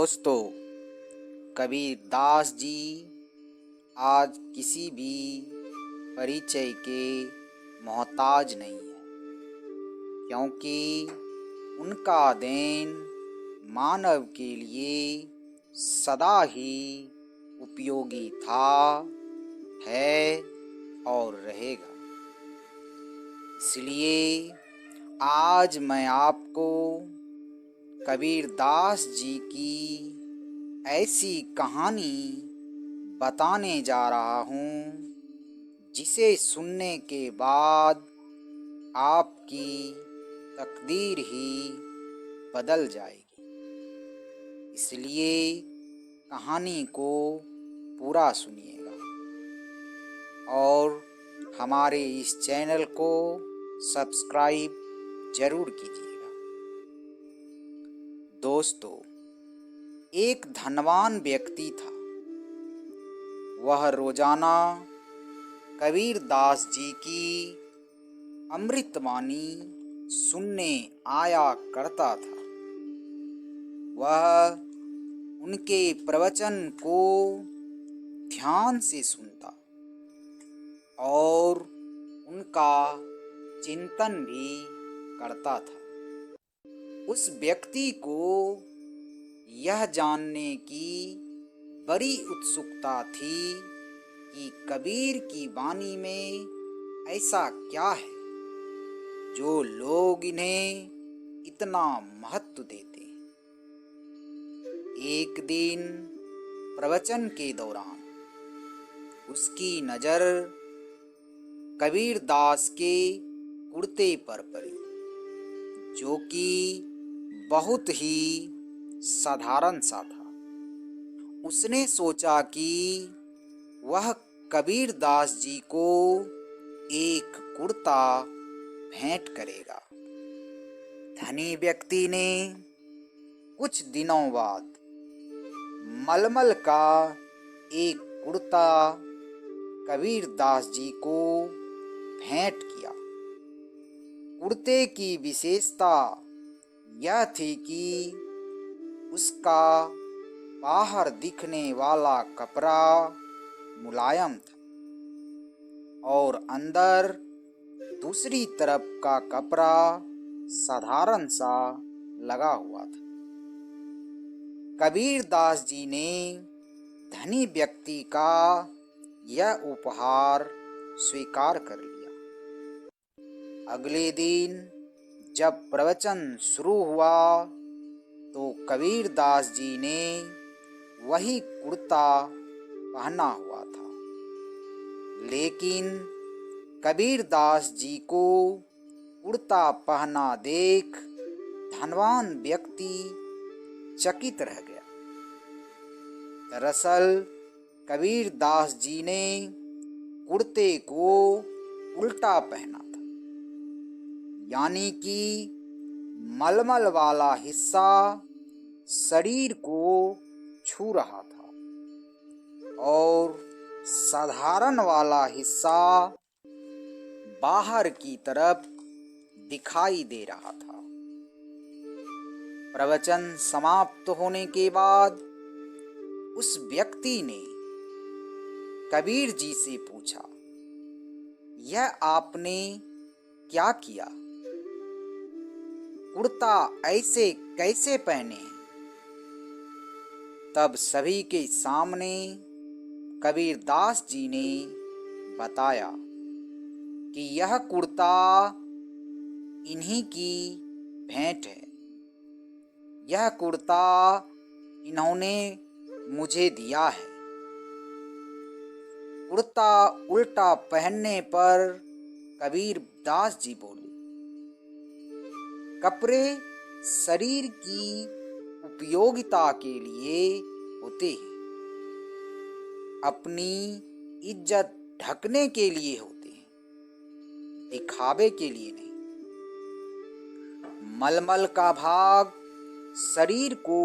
दोस्तों, कबीर दास जी आज किसी भी परिचय के मोहताज नहीं है, क्योंकि उनका देन मानव के लिए सदा ही उपयोगी था, है और रहेगा। इसलिए आज मैं आपको कबीर दास जी की ऐसी कहानी बताने जा रहा हूँ जिसे सुनने के बाद आपकी तकदीर ही बदल जाएगी। इसलिए कहानी को पूरा सुनिएगा और हमारे इस चैनल को सब्सक्राइब जरूर कीजिएगा। दोस्तों, एक धनवान व्यक्ति था। वह रोजाना कबीर दास जी की अमृतवाणी सुनने आया करता था। वह उनके प्रवचन को ध्यान से सुनता और उनका चिंतन भी करता था। उस व्यक्ति को यह जानने की बड़ी उत्सुकता थी कि कबीर की वाणी में ऐसा क्या है जो लोग इन्हें इतना महत्व देते हैं। एक दिन प्रवचन के दौरान उसकी नज़र कबीर दास के कुर्ते पर पड़ी, जो कि बहुत ही साधारण सा था। उसने सोचा कि वह कबीर दास जी को एक कुर्ता भेंट करेगा। धनी व्यक्ति ने कुछ दिनों बाद मलमल का एक कुर्ता कबीर दास जी को भेंट किया। कुर्ते की विशेषता यह थी कि उसका बाहर दिखने वाला कपड़ा मुलायम था और अंदर दूसरी तरफ का कपड़ा साधारण सा लगा हुआ था। कबीर दास जी ने धनी व्यक्ति का यह उपहार स्वीकार कर लिया। अगले दिन जब प्रवचन शुरू हुआ तो कबीर दास जी ने वही कुर्ता पहना हुआ था, लेकिन कबीर दास जी को कुर्ता पहना देख धनवान व्यक्ति चकित रह गया। दरअसल कबीर दास जी ने कुर्ते को उल्टा पहना था, यानी कि मलमल वाला हिस्सा शरीर को छू रहा था और साधारण वाला हिस्सा बाहर की तरफ दिखाई दे रहा था। प्रवचन समाप्त होने के बाद उस व्यक्ति ने कबीर जी से पूछा, यह आपने क्या किया? कुर्ता ऐसे कैसे पहने? तब सभी के सामने कबीर दास जी ने बताया कि यह कुर्ता इन्हीं की भेंट है। यह कुर्ता इन्होंने मुझे दिया है। कुर्ता उल्टा पहनने पर कबीर दास जी बोले, कपड़े शरीर की उपयोगिता के लिए होते हैं, अपनी इज्जत ढकने के लिए होते हैं, दिखावे के लिए नहीं। मलमल का भाग शरीर को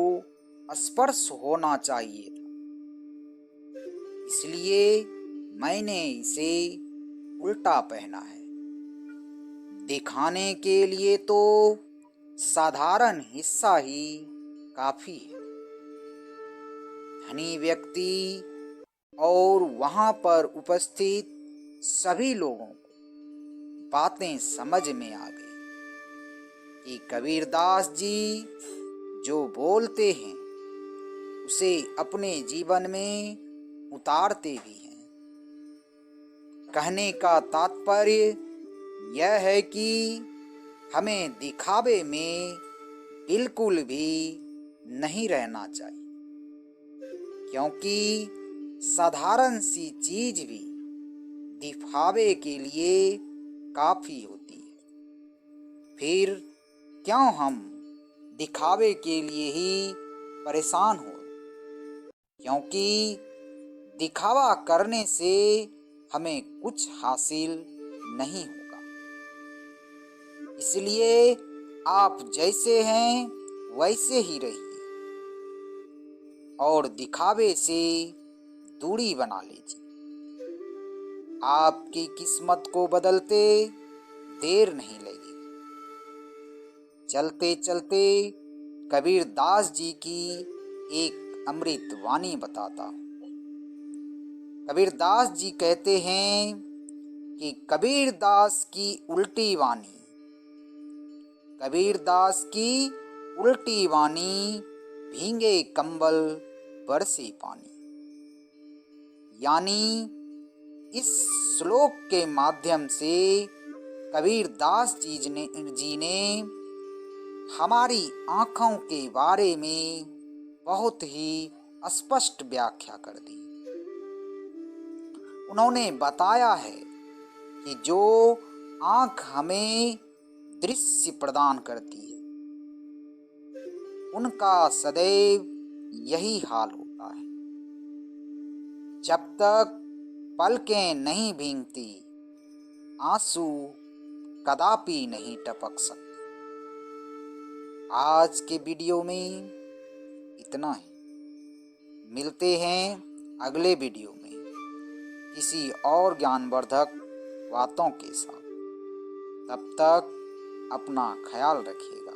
स्पर्श होना चाहिए था, इसलिए मैंने इसे उल्टा पहना है। दिखाने के लिए तो साधारण हिस्सा ही काफी है। धनी व्यक्ति और वहां पर उपस्थित सभी लोगों को बातें समझ में आ गई कि कबीरदास जी जो बोलते हैं उसे अपने जीवन में उतारते भी हैं। कहने का तात्पर्य यह है कि हमें दिखावे में बिल्कुल भी नहीं रहना चाहिए, क्योंकि साधारण सी चीज भी दिखावे के लिए काफी होती है। फिर क्यों हम दिखावे के लिए ही परेशान हो, क्योंकि दिखावा करने से हमें कुछ हासिल नहीं होगा। इसलिए आप जैसे हैं वैसे ही रहिए और दिखावे से दूरी बना लीजिए। आपकी किस्मत को बदलते देर नहीं लगेगी। चलते चलते कबीरदास जी की एक अमृत वाणी बताता हूँ। कबीरदास जी कहते हैं कि कबीरदास की उल्टी वाणी, कबीरदास की उल्टी वाणी, भींगे कंबल बरसे पानी। यानी इस श्लोक के माध्यम से कबीरदास जी ने हमारी आँखों के बारे में बहुत ही स्पष्ट व्याख्या कर दी। उन्होंने बताया है कि जो आँख हमें दृश्य प्रदान करती है उनका सदैव यही हाल होता है। जब तक पलकें नहीं भींगती आंसू कदापि नहीं टपक सकते। आज के वीडियो में इतना ही। मिलते हैं अगले वीडियो में किसी और ज्ञानवर्धक बातों के साथ। तब तक अपना ख्याल रखिएगा।